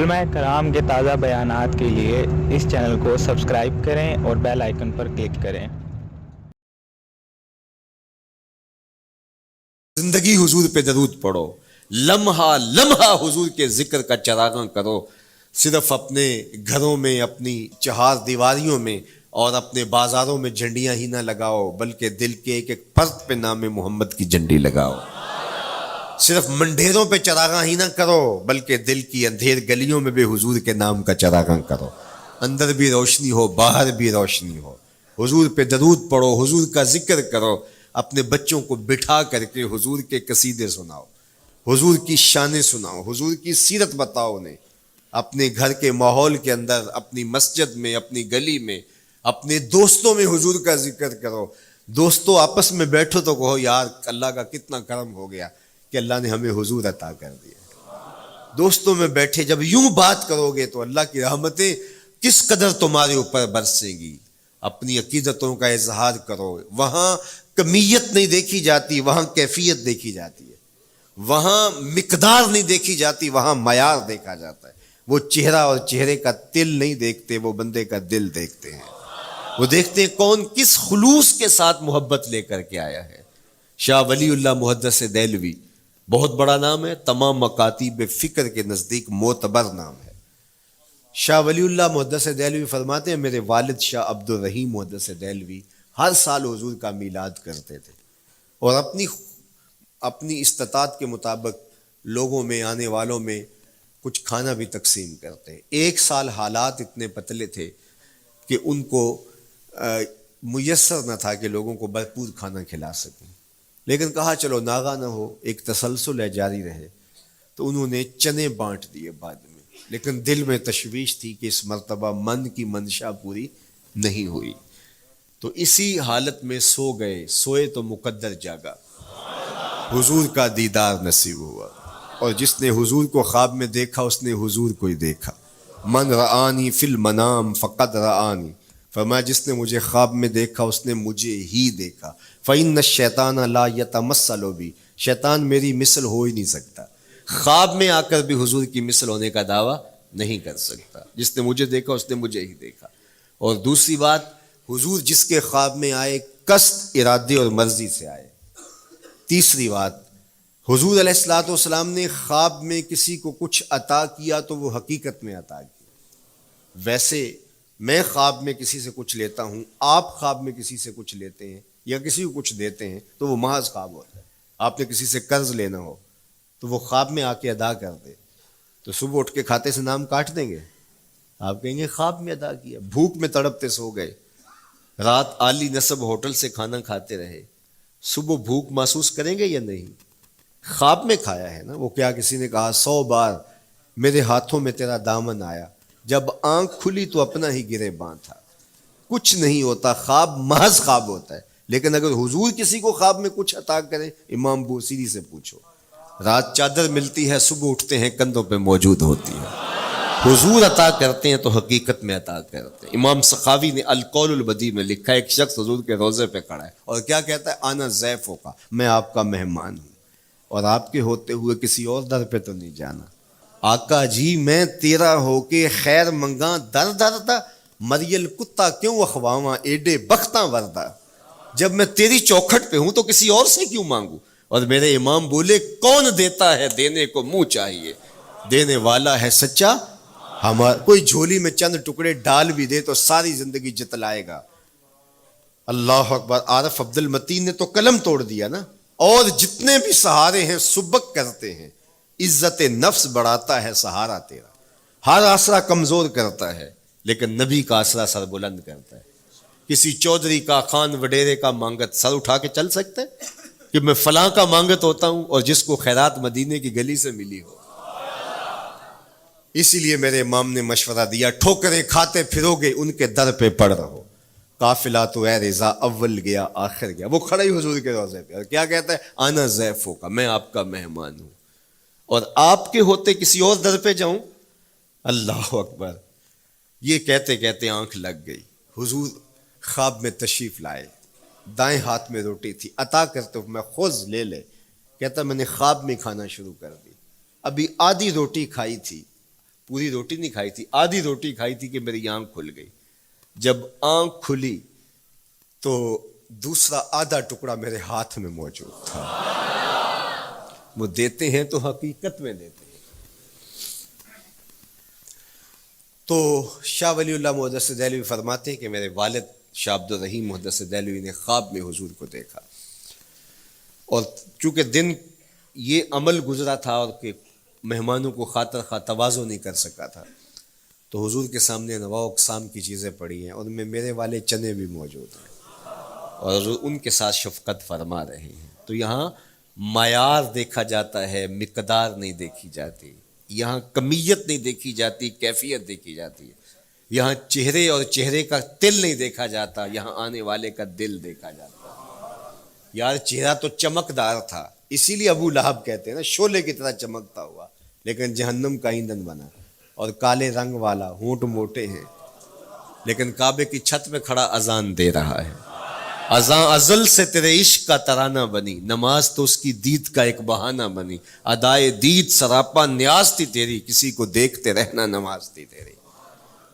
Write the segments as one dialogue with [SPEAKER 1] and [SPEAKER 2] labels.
[SPEAKER 1] علماء کرام کے تازہ بیانات کے لیے اس چینل کو سبسکرائب کریں اور بیل آئیکن پر کلک کریں۔
[SPEAKER 2] زندگی حضور پہ درود پڑھو، لمحہ لمحہ حضور کے ذکر کا چراغاں کرو، صرف اپنے گھروں میں، اپنی چہار دیواریوں میں اور اپنے بازاروں میں جھنڈیاں ہی نہ لگاؤ، بلکہ دل کے ایک ایک فرد پہ نام محمد کی جھنڈی لگاؤ۔ صرف منڈیروں پہ چراغاں ہی نہ کرو، بلکہ دل کی اندھیر گلیوں میں بھی حضور کے نام کا چراغاں کرو، اندر بھی روشنی ہو، باہر بھی روشنی ہو۔ حضور پہ درود پڑھو، حضور کا ذکر کرو، اپنے بچوں کو بٹھا کر کے حضور کے قصیدے سناؤ، حضور کی شانیں سناؤ، حضور کی سیرت بتاؤ انہیں۔ اپنے گھر کے ماحول کے اندر، اپنی مسجد میں، اپنی گلی میں، اپنے دوستوں میں حضور کا ذکر کرو۔ دوستوں آپس میں بیٹھو تو کہو یار اللہ کا کتنا کرم ہو گیا کہ اللہ نے ہمیں حضور عطا کر دیا۔ دوستوں میں بیٹھے جب یوں بات کرو گے تو اللہ کی رحمتیں کس قدر تمہارے اوپر برسیں گی۔ اپنی عقیدتوں کا اظہار کرو، وہاں کمیت نہیں دیکھی جاتی، وہاں کیفیت دیکھی جاتی ہے، وہاں مقدار نہیں دیکھی جاتی، وہاں معیار دیکھا جاتا ہے۔ وہ چہرہ اور چہرے کا تل نہیں دیکھتے، وہ بندے کا دل دیکھتے ہیں، وہ دیکھتے ہیں کون کس خلوص کے ساتھ محبت لے کر کے آیا ہے۔ شاہ ولی اللہ محدث دہلوی بہت بڑا نام ہے، تمام مکاتیب فکر کے نزدیک معتبر نام ہے۔ شاہ ولی اللہ محدث دہلوی فرماتے ہیں میرے والد شاہ عبد الرحیم محدث دہلوی ہر سال حضور کا میلاد کرتے تھے اور اپنی استطاعت کے مطابق لوگوں میں، آنے والوں میں کچھ کھانا بھی تقسیم کرتے۔ ایک سال حالات اتنے پتلے تھے کہ ان کو میسر نہ تھا کہ لوگوں کو بھرپور کھانا کھلا سکیں، لیکن کہا چلو ناغہ نہ ہو، ایک تسلسل ہے جاری رہے، تو انہوں نے چنے بانٹ دیے بعد میں، لیکن دل میں تشویش تھی کہ اس مرتبہ من کی منشا پوری نہیں ہوئی، تو اسی حالت میں سو گئے، سوئے تو مقدر جاگا، حضور کا دیدار نصیب ہوا، اور جس نے حضور کو خواب میں دیکھا اس نے حضور کو ہی دیکھا۔ من رآنی فی المنام فقد رآنی، فرمایا جس نے مجھے خواب میں دیکھا اس نے مجھے ہی دیکھا۔ فإن الشیطان لا یتمثل بی، شیطان میری مثل ہو ہی نہیں سکتا، خواب میں آ کر بھی حضور کی مثل ہونے کا دعویٰ نہیں کر سکتا۔ جس نے مجھے دیکھا اس نے مجھے ہی دیکھا۔ اور دوسری بات، حضور جس کے خواب میں آئے قصد، ارادے اور مرضی سے آئے۔ تیسری بات، حضور علیہ الصلوۃ والسلام نے خواب میں کسی کو کچھ عطا کیا تو وہ حقیقت میں عطا کیا۔ ویسے میں خواب میں کسی سے کچھ لیتا ہوں، آپ خواب میں کسی سے کچھ لیتے ہیں یا کسی کو کچھ دیتے ہیں تو وہ محض خواب ہوتا ہے۔ آپ نے کسی سے قرض لینا ہو تو وہ خواب میں آ کے ادا کر دے تو صبح اٹھ کے کھاتے سے نام کاٹ دیں گے؟ آپ کہیں گے خواب میں ادا کیا۔ بھوک میں تڑپتے سو گئے، رات عالی نسب ہوٹل سے کھانا کھاتے رہے، صبح بھوک محسوس کریں گے یا نہیں؟ خواب میں کھایا ہے نا۔ وہ کیا کسی نے کہا 100 بار میرے ہاتھوں میں تیرا دامن آیا، جب آنکھ کھلی تو اپنا ہی گرے باں تھا۔ کچھ نہیں ہوتا، خواب محض خواب ہوتا ہے۔ لیکن اگر حضور کسی کو خواب میں کچھ عطا کرے، امام بوصیری سے پوچھو، رات چادر ملتی ہے، صبح اٹھتے ہیں کندھوں پہ موجود ہوتی ہے۔ حضور عطا کرتے ہیں تو حقیقت میں عطا کرتے ہیں۔ امام سخاوی نے القول البدیع میں لکھا ہے، ایک شخص حضور کے روضے پہ کھڑا ہے اور کیا کہتا ہے؟ آنا ضیفوں کا، میں آپ کا مہمان ہوں اور آپ کے ہوتے ہوئے کسی اور در پہ تو نہیں جانا۔ آقا جی میں تیرا ہو کے خیر منگاں در در دا، مریل کتا کیوں اخواواں ایڈے بختاں وردہ، جب میں تیری چوکھٹ پہ ہوں تو کسی اور سے کیوں مانگوں؟ اور میرے امام بولے کون دیتا ہے دینے کو منہ چاہیے، دینے والا ہے سچا ہمارا۔ کوئی جھولی میں چند ٹکڑے ڈال بھی دے تو ساری زندگی جتلائے گا۔ اللہ اکبر۔ عارف عبد المتین نے تو قلم توڑ دیا نا۔ اور جتنے بھی سہارے ہیں سبک کرتے ہیں، عزت نفس بڑھاتا ہے سہارا تیرا، ہر آسرا کمزور کرتا ہے لیکن نبی کا آسرا سر بلند کرتا ہے۔ کسی چودھری کا، خان وڈیرے کا مانگت سر اٹھا کے چل سکتے کہ میں فلاں کا مانگت ہوتا ہوں اور جس کو خیرات مدینے کی گلی سے ملی ہو؟ اسی لیے میرے امام نے مشورہ دیا، ٹھوکریں کھاتے پھرو گے ان کے در پہ پڑ رہو، قافلہ تو اے رضا اول گیا آخر گیا۔ وہ کھڑا ہی حضور کے روضے پہ اور کیا کہتا ہے؟ آنا ضیفوں کا، میں آپ کا مہمان ہوں اور آپ کے ہوتے کسی اور در پہ جاؤں؟ اللہ اکبر۔ یہ کہتے کہتے آنکھ لگ گئی۔ حضور خواب میں تشریف لائے، دائیں ہاتھ میں روٹی تھی، عطا کرتے میں خذ لے لے، کہتا میں نے خواب میں کھانا شروع کر دی، ابھی آدھی روٹی کھائی تھی، پوری روٹی نہیں کھائی تھی، آدھی روٹی کھائی تھی کہ میری آنکھ کھل گئی. جب آنکھ کھلی تو دوسرا آدھا ٹکڑا میرے ہاتھ میں موجود تھا. وہ دیتے ہیں تو حقیقت میں دیتے ہیں. تو شاہ ولی اللہ محدث دہلوی فرماتے ہیں کہ میرے والد شاہ عبد الرحیم محدث دہلوی نے خواب میں حضور کو دیکھا، اور چونکہ دن یہ عمل گزرا تھا اور کہ مہمانوں کو خاطر خواہ تواضع نہیں کر سکا تھا، تو حضور کے سامنے نواع اقسام کی چیزیں پڑی ہیں، اور ان میں میرے والے چنے بھی موجود ہیں، اور حضور ان کے ساتھ شفقت فرما رہے ہیں. تو یہاں معیار دیکھا جاتا ہے، مقدار نہیں دیکھی جاتی. یہاں کمیت نہیں دیکھی جاتی، کیفیت دیکھی جاتی ہے. یہاں چہرے اور چہرے کا تل نہیں دیکھا جاتا، یہاں آنے والے کا دل دیکھا جاتا. یار چہرہ تو چمکدار تھا، اسی لیے ابو لہب کہتے ہیں نا شعلے کی طرح چمکتا ہوا، لیکن جہنم کا ایندھن بنا. اور کالے رنگ والا، ہونٹ موٹے ہیں، لیکن کعبے کی چھت میں کھڑا اذان دے رہا ہے. اذان ازل سے تیرے عشق کا ترانہ بنی، نماز تو اس کی دید کا ایک بہانہ بنی. ادائے دید سراپا نیاز تھی تیری، کسی کو دیکھتے رہنا نماز تھی تیری.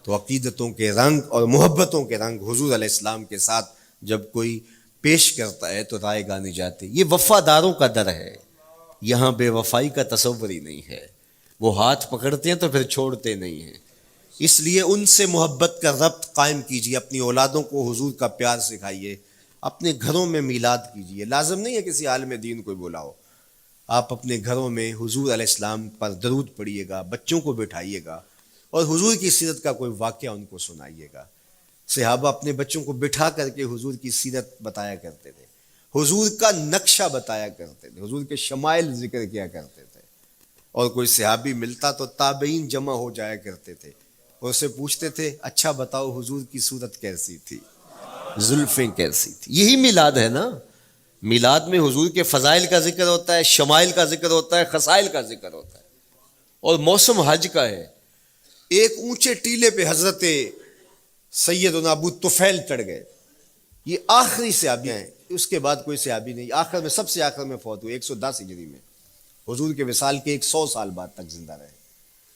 [SPEAKER 2] تو عقیدتوں کے رنگ اور محبتوں کے رنگ حضور علیہ السلام کے ساتھ جب کوئی پیش کرتا ہے تو رائے گانی جاتی. یہ وفاداروں کا در ہے، یہاں بے وفائی کا تصور ہی نہیں ہے. وہ ہاتھ پکڑتے ہیں تو پھر چھوڑتے نہیں ہیں. اس لیے ان سے محبت کا ربط قائم کیجیے، اپنی اولادوں کو حضور کا پیار سکھائیے، اپنے گھروں میں میلاد کیجیے. لازم نہیں ہے کسی عالم دین کو بلاؤ، آپ اپنے گھروں میں حضور علیہ السلام پر درود پڑھیے گا، بچوں کو بٹھائیے گا، اور حضور کی سیرت کا کوئی واقعہ ان کو سنائیے گا. صحابہ اپنے بچوں کو بٹھا کر کے حضور کی سیرت بتایا کرتے تھے، حضور کا نقشہ بتایا کرتے تھے، حضور کے شمائل ذکر کیا کرتے تھے. اور کوئی صحابی ملتا تو تابعین جمع ہو جایا کرتے تھے اور اسے پوچھتے تھے اچھا بتاؤ حضور کی صورت کیسی تھی، زلفیں کیسی تھی. یہی میلاد ہے نا. میلاد میں حضور کے فضائل کا ذکر ہوتا ہے، شمائل کا ذکر ہوتا ہے، خصائل کا ذکر ہوتا ہے. اور موسم حج کا ہے. ایک اونچے ٹیلے پہ حضرت سیدنا ابو طفیل چڑھ گئے. یہ آخری صحابی ہیں، اس کے بعد کوئی صحابی نہیں. آخر میں سب سے آخر میں فوت ہوئے 110 ہجری میں، حضور کے وصال کے 100 سال بعد تک زندہ رہے.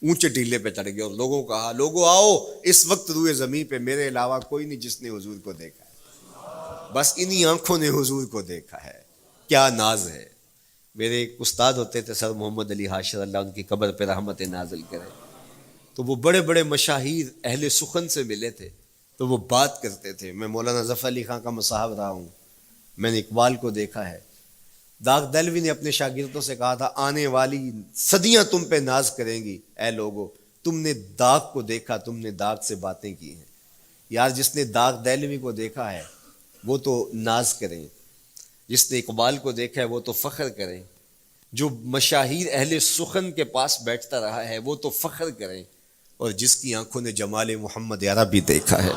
[SPEAKER 2] اونچے ٹیلے پہ چڑھ گئے اور لوگوں کو کہا لوگوں آؤ، اس وقت روئے زمین پہ میرے علاوہ کوئی نہیں جس نے حضور کو دیکھا ہے، بس انہی آنکھوں نے حضور کو دیکھا ہے. کیا ناز ہے. میرے ایک استاد ہوتے تھے سر محمد علی حاشر، اللہ ان کی قبر پہ رحمت نازل کرے. تو وہ بڑے بڑے مشاہیر اہل سخن سے ملے تھے تو وہ بات کرتے تھے. میں مولانا ظفر علی خان کا مصاحب رہا ہوں، میں نے اقبال کو دیکھا ہے. داغ دہلوی نے اپنے شاگردوں سے کہا تھا آنے والی صدیاں تم پہ ناز کریں گی اے لوگو، تم نے داغ کو دیکھا، تم نے داغ سے باتیں کی ہیں. یار جس نے داغ دہلوی کو دیکھا ہے وہ تو ناز کریں، جس نے اقبال کو دیکھا ہے وہ تو فخر کریں، جو مشاہیر اہل سخن کے پاس بیٹھتا رہا ہے وہ تو فخر کریں، اور جس کی آنکھوں نے جمال محمد عربی دیکھا ہے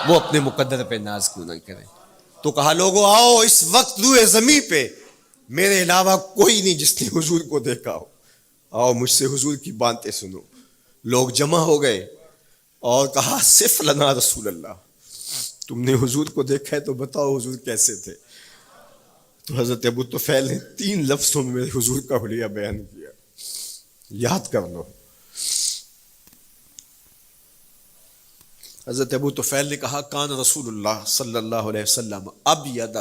[SPEAKER 2] وہ اپنے مقدر پہ ناز کیوں نہ کریں. تو کہا لوگوں آؤ، اس وقت روئے زمین پہ میرے علاوہ کوئی نہیں جس نے حضور کو دیکھا ہو، آؤ مجھ سے حضور کی باتیں سنو. لوگ جمع ہو گئے اور کہا صف لنا رسول اللہ، تم نے حضور کو دیکھا ہے تو بتاؤ حضور کیسے تھے. تو حضرت ابو طفیل نے 3 لفظوں میں میرے حضور کا حلیہ بیان کیا، یاد کر لو. حضرت ابو طفیل نے کہا کان رسول اللہ صلی اللہ علیہ وسلم ابیض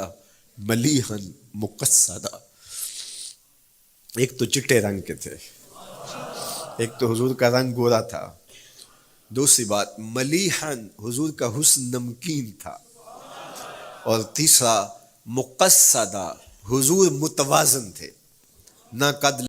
[SPEAKER 2] ملیحا مقصدا. ایک تو چٹے رنگ کے تھے، ایک تو حضور کا رنگ گورا تھا، دوسری بات ملیحا حضور کا حسن نمکین تھا، اور تیسرا مقصدا حضور متوازن تھے، نہ قد